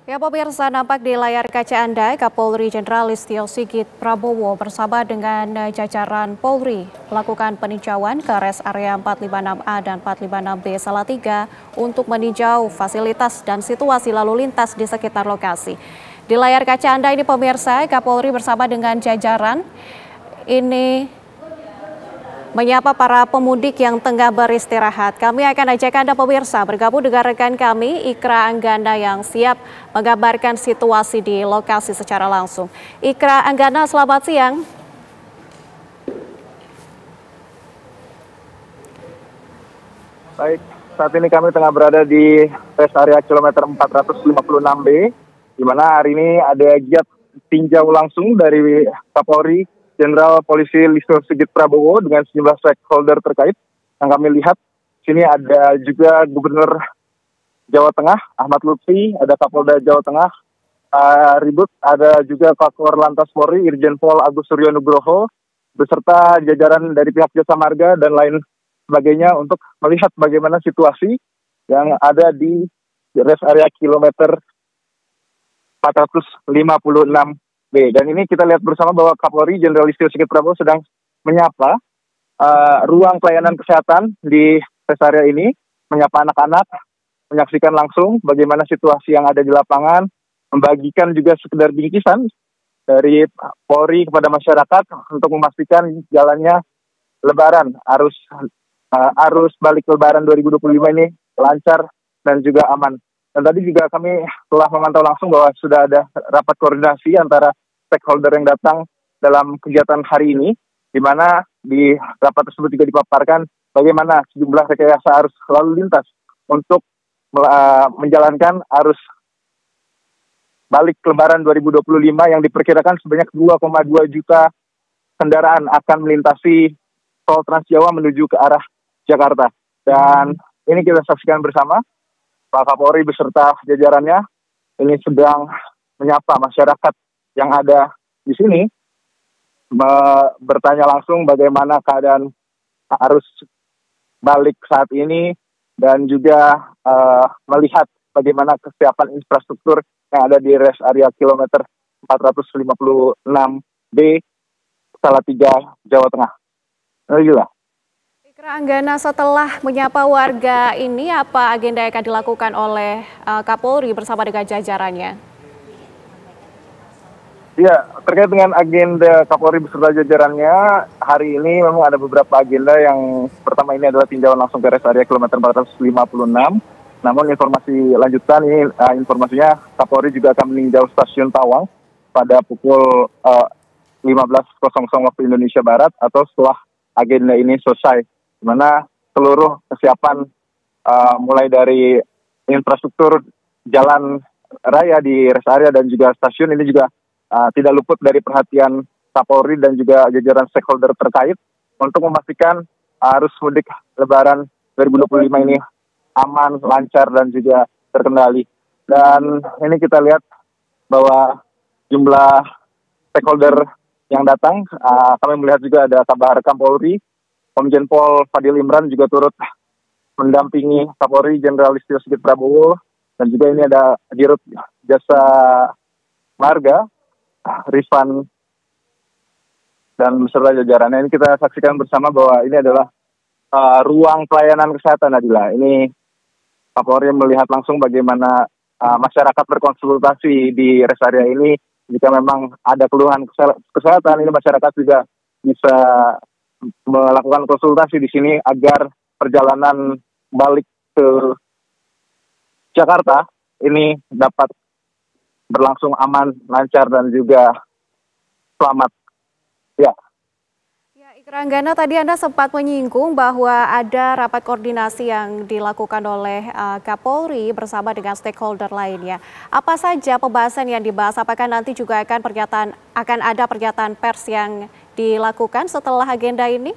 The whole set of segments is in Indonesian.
Ya pemirsa, nampak di layar kaca Anda, Kapolri Jenderal Listio Sigit Prabowo bersama dengan jajaran Polri melakukan peninjauan ke res area 456A dan 456B Salatiga untuk meninjau fasilitas dan situasi lalu lintas di sekitar lokasi. Di layar kaca Anda ini pemirsa, Kapolri bersama dengan jajaran ini menyapa para pemudik yang tengah beristirahat. Kami akan ajak Anda pemirsa bergabung dengan rekan kami Ikra Anggana yang siap menggambarkan situasi di lokasi secara langsung. Ikra Anggana, selamat siang. Baik, saat ini kami tengah berada di rest area kilometer 456B, di mana hari ini ada giat tinjau langsung dari Kapolri Jenderal Polisi Listio Sigit Prabowo dengan sejumlah stakeholder terkait. Yang kami lihat, sini ada juga Gubernur Jawa Tengah, Ahmad Lutfi, ada Kapolda Jawa Tengah, Ribut, ada juga Kakor Lantas Polri, Irjen Pol Agus Suryo Nugroho, beserta jajaran dari pihak Jasa Marga dan lain sebagainya untuk melihat bagaimana situasi yang ada di rest area kilometer 456B. Dan ini kita lihat bersama bahwa Kapolri Jenderal Listio Sigit Prabowo sedang menyapa ruang pelayanan kesehatan di rest area ini, menyapa anak-anak, menyaksikan langsung bagaimana situasi yang ada di lapangan, membagikan juga sekedar bingkisan dari Polri kepada masyarakat untuk memastikan jalannya Lebaran, arus balik Lebaran 2025 ini lancar dan juga aman. Dan tadi juga kami telah memantau langsung bahwa sudah ada rapat koordinasi antara stakeholder yang datang dalam kegiatan hari ini, di mana di rapat tersebut juga dipaparkan bagaimana sejumlah rekayasa arus lalu lintas untuk menjalankan arus balik Lebaran 2025 yang diperkirakan sebanyak 2,2 juta kendaraan akan melintasi tol Trans Jawa menuju ke arah Jakarta. Dan ini kita saksikan bersama, Pak Kapolri beserta jajarannya ini sedang menyapa masyarakat yang ada di sini, bertanya langsung bagaimana keadaan arus balik saat ini, dan juga melihat bagaimana kesiapan infrastruktur yang ada di rest area kilometer 456B Salatiga, Jawa Tengah. Alhamdulillah. Ikra Anggana, setelah menyapa warga ini, apa agenda yang akan dilakukan oleh Kapolri bersama dengan jajarannya? Ya, terkait dengan agenda Kapolri beserta jajarannya, hari ini memang ada beberapa agenda. Yang pertama ini adalah tinjauan langsung ke rest area kilometer 456. Namun informasi lanjutan ini, informasinya Kapolri juga akan meninjau stasiun Tawang pada pukul 15.00 waktu Indonesia Barat atau setelah agenda ini selesai, di mana seluruh kesiapan mulai dari infrastruktur jalan raya di rest area dan juga stasiun ini juga tidak luput dari perhatian Kapolri dan juga jajaran stakeholder terkait untuk memastikan arus mudik Lebaran 2025 ini aman, lancar, dan juga terkendali. Dan ini kita lihat bahwa jumlah stakeholder yang datang, kami melihat juga ada Kabar Kapolri, Komjen Pol Fadil Imran juga turut mendampingi Kapolri Jenderal Listio Sigit Prabowo, dan juga ini ada Dirut Jasa Marga, Rizwan, dan beserta jajarannya. Ini kita saksikan bersama bahwa ini adalah ruang pelayanan kesehatan, Nadila. Ini Kapolri melihat langsung bagaimana masyarakat berkonsultasi di rest area ini. Jika memang ada keluhan kesehatan, ini masyarakat juga bisa melakukan konsultasi di sini agar perjalanan balik ke Jakarta ini dapat berlangsung aman, lancar, dan juga selamat. Ya. Ikra Anggana, tadi Anda sempat menyinggung bahwa ada rapat koordinasi yang dilakukan oleh Kapolri bersama dengan stakeholder lainnya. Apa saja pembahasan yang dibahas? Apakah nanti juga akan ada pernyataan pers yang dilakukan setelah agenda ini?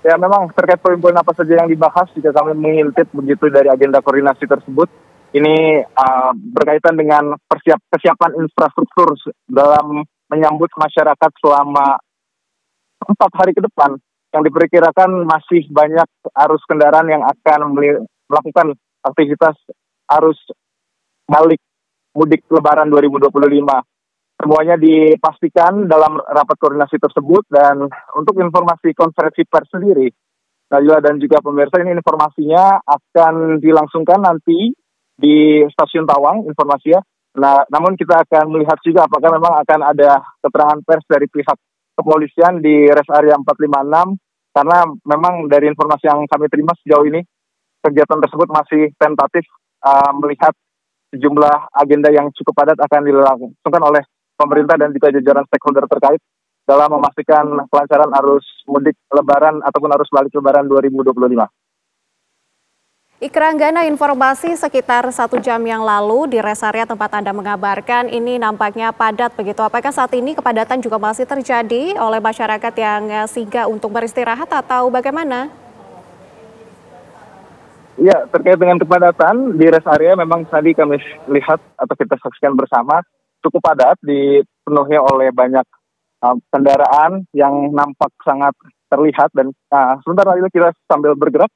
Ya, memang terkait poin-poin apa saja yang dibahas, jika kami mengintip begitu dari agenda koordinasi tersebut, ini berkaitan dengan kesiapan infrastruktur dalam menyambut masyarakat selama 4 hari ke depan, yang diperkirakan masih banyak arus kendaraan yang akan melakukan aktivitas arus balik mudik Lebaran 2025. Semuanya dipastikan dalam rapat koordinasi tersebut, dan untuk informasi konferensi pers sendiri, Najwa dan juga pemirsa, ini informasinya akan dilangsungkan nanti di Stasiun Tawang informasinya. Nah, namun kita akan melihat juga apakah memang akan ada keterangan pers dari pihak kepolisian di rest area 456, karena memang dari informasi yang kami terima sejauh ini kegiatan tersebut masih tentatif, melihat sejumlah agenda yang cukup padat akan dilangsungkan oleh pemerintah dan juga jajaran stakeholder terkait dalam memastikan kelancaran arus mudik Lebaran ataupun arus balik Lebaran 2025. Ikra Anggana, informasi sekitar 1 jam yang lalu di rest area tempat Anda mengabarkan ini nampaknya padat begitu. Apakah saat ini kepadatan juga masih terjadi oleh masyarakat yang singgah untuk beristirahat atau bagaimana? Ya, terkait dengan kepadatan di rest area memang tadi kami lihat atau kita saksikan bersama cukup padat, dipenuhi oleh banyak kendaraan yang nampak sangat terlihat, dan sebentar lagi kita sambil bergerak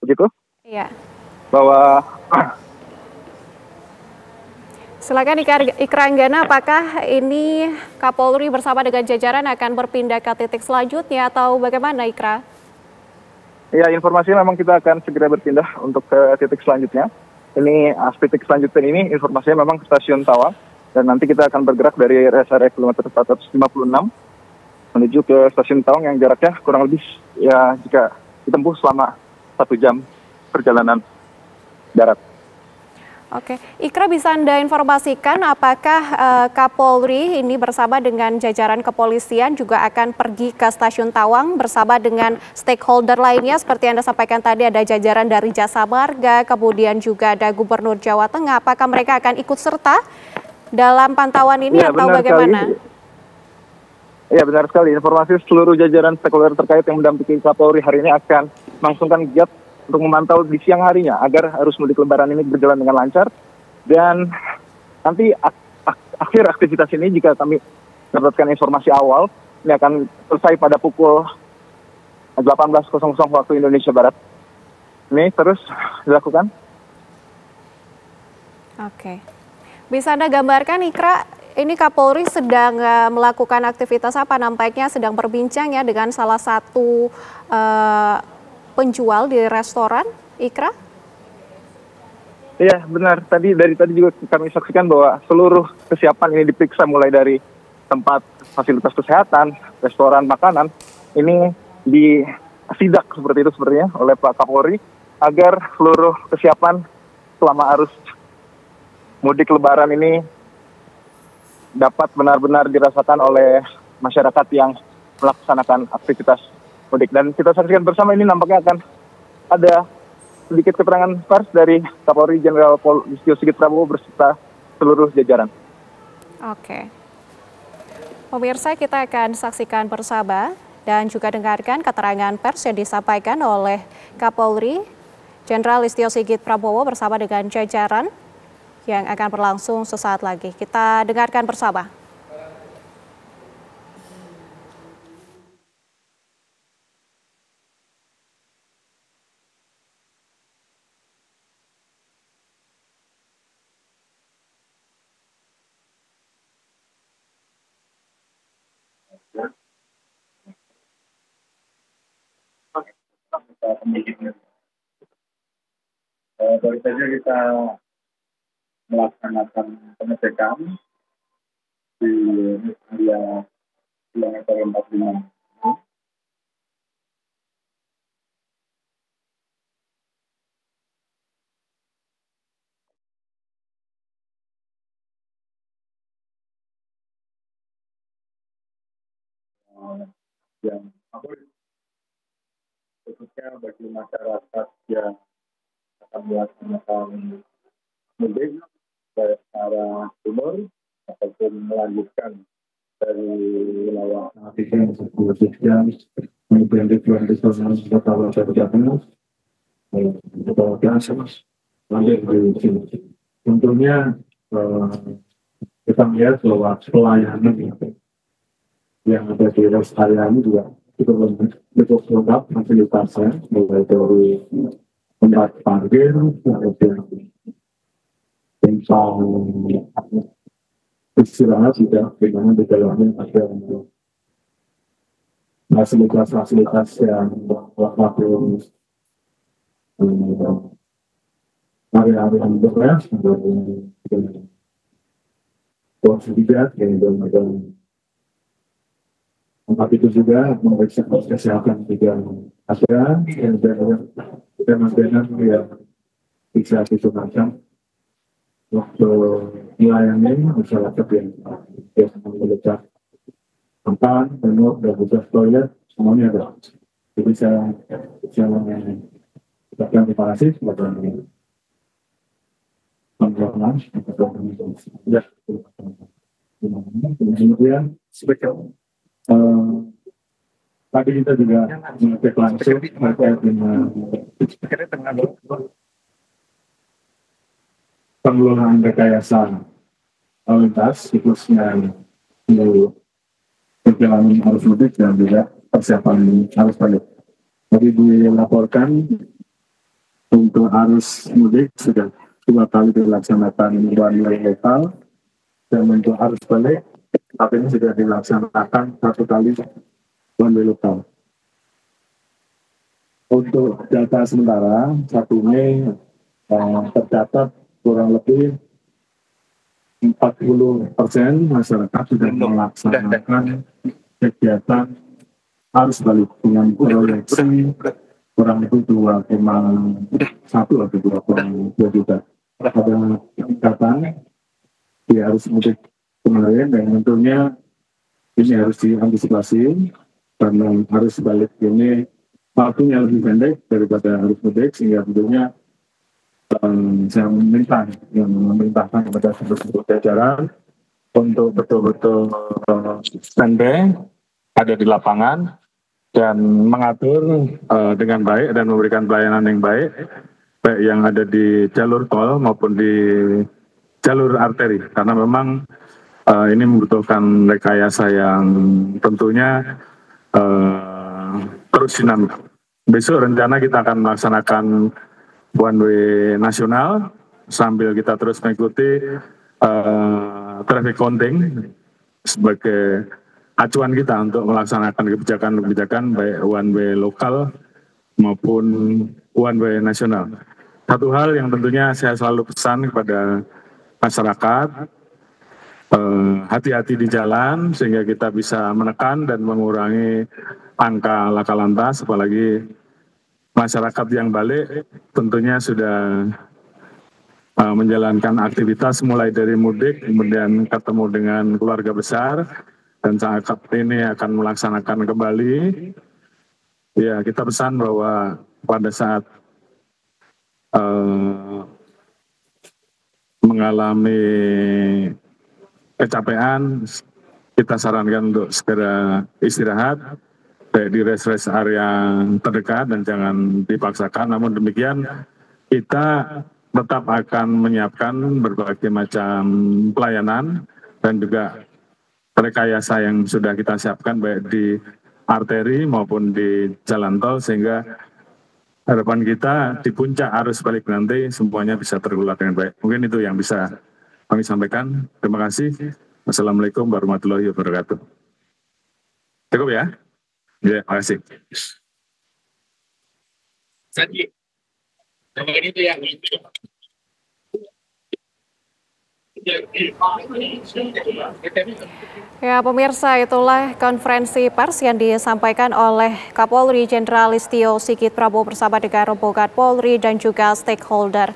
begitu. Iya. Bahwa silakan Ikra Anggana, apakah ini Kapolri bersama dengan jajaran akan berpindah ke titik selanjutnya atau bagaimana, Ikra? ya, informasinya memang kita akan segera berpindah untuk ke titik selanjutnya. Ini titik selanjutnya ini informasinya memang ke Stasiun Tawang, dan nanti kita akan bergerak dari rest area kilometer 456 menuju ke Stasiun Tawang yang jaraknya kurang lebih ya jika ditempuh selama 1 jam perjalanan darat. Oke, Ikra, bisa Anda informasikan apakah Kapolri ini bersama dengan jajaran kepolisian juga akan pergi ke Stasiun Tawang bersama dengan stakeholder lainnya seperti Anda sampaikan tadi, ada jajaran dari Jasa Marga, kemudian juga ada Gubernur Jawa Tengah. Apakah mereka akan ikut serta dalam pantauan ini atau bagaimana? Ya, benar sekali. Informasi seluruh jajaran stakeholder terkait yang mendampingi Kapolri hari ini akan melangsungkan giat untuk memantau di siang harinya agar arus mudik Lebaran ini berjalan dengan lancar. Dan nanti akhir aktivitas ini, jika kami mendapatkan informasi awal, ini akan selesai pada pukul 18.00 waktu Indonesia Barat. Ini terus dilakukan. Oke. Bisa Anda gambarkan, Ikra, ini Kapolri sedang melakukan aktivitas apa? Nampaknya sedang berbincang ya dengan salah satu penjual di restoran, Ikra? Iya, benar. Dari tadi juga kami saksikan bahwa seluruh kesiapan ini diperiksa, mulai dari tempat fasilitas kesehatan, restoran, makanan, ini disidak seperti itu sepertinya oleh Pak Kapolri agar seluruh kesiapan selama arus mudik Lebaran ini dapat benar-benar dirasakan oleh masyarakat yang melaksanakan aktivitas mudik. Dan kita saksikan bersama ini nampaknya akan ada sedikit keterangan pers dari Kapolri Jenderal Listio Sigit Prabowo beserta seluruh jajaran. Oke. Pemirsa, kita akan saksikan bersama dan juga dengarkan keterangan pers yang disampaikan oleh Kapolri Jenderal Listio Sigit Prabowo bersama dengan jajaran yang akan berlangsung sesaat lagi. Kita dengarkan bersama. Baru saja kita melaksanakan pengecekan di area kilometer 45. Yang khususnya bagi masyarakat yang akan melaksanakan mudik baik arah timur ataupun melanjutkan dari wilayah kemudian di tentunya kita melihat bahwa pelayanan yang ada di rest area ini juga cukup lengkap fasilitasnya, mulai dari tempat parkir, kemudian tentang istirahat juga bagaimana di dalamnya ada fasilitas-fasilitas yang waktu area-area yang berbeda juga yang tempat itu juga memeriksa kesehatan juga ada dan yang bisa digunakan untuk melayani masyarakat yang memiliki tempat, penuh, dan juga toilet, semuanya ada. Jadi saya ucapkan terima kasih kepada teman-teman ya. Kemudian tadi kita juga mengecek langsung terkait dengan pengelolaan rekayasa lalu lintas siklusnya untuk perjalanan arus mudik dan juga persiapan arus balik. Jadi dilaporkan untuk arus mudik sudah 2 kali dilaksanakan one way lokal, dan untuk arus balik saat ini sudah dilaksanakan 1 kali one way lokal. Untuk data sementara saat ini tercatat kurang lebih 40% masyarakat sudah melaksanakan kegiatan arus balik dengan proyeksi kurang lebih 2,1 atau 2,2 juta. Ada peningkatan di arus mudik kemarin, dan tentunya ini harus diantisipasi karena arus balik ini waktunya lebih pendek daripada arus mudik, sehingga tentunya saya memerintahkan kepada seluruh jajaran untuk betul-betul standby ada di lapangan dan mengatur dengan baik dan memberikan pelayanan yang baik yang ada di jalur tol maupun di jalur arteri, karena memang ini membutuhkan rekayasa yang tentunya terus dinamis. Besok rencana kita akan melaksanakan one way nasional sambil kita terus mengikuti traffic counting sebagai acuan kita untuk melaksanakan kebijakan-kebijakan baik one way lokal maupun one way nasional. Satu hal yang tentunya saya selalu pesan kepada masyarakat, hati-hati di jalan sehingga kita bisa menekan dan mengurangi angka laka lantas, apalagi masyarakat yang balik tentunya sudah menjalankan aktivitas mulai dari mudik, kemudian ketemu dengan keluarga besar, dan saat ini akan melaksanakan kembali. Ya, kita pesan bahwa pada saat mengalami kecapean, kita sarankan untuk segera istirahat baik di rest area terdekat dan jangan dipaksakan. Namun demikian kita tetap akan menyiapkan berbagai macam pelayanan dan juga rekayasa yang sudah kita siapkan baik di arteri maupun di jalan tol, sehingga harapan kita di puncak arus balik nanti semuanya bisa tergulat dengan baik. Mungkin itu yang bisa kami sampaikan. Terima kasih. Wassalamualaikum warahmatullahi wabarakatuh. Cukup ya? Ya, terima kasih. Ya, pemirsa, itulah konferensi pers yang disampaikan oleh Kapolri Jenderal Listio Sigit Prabowo bersama dengan rombongan Polri dan juga stakeholder.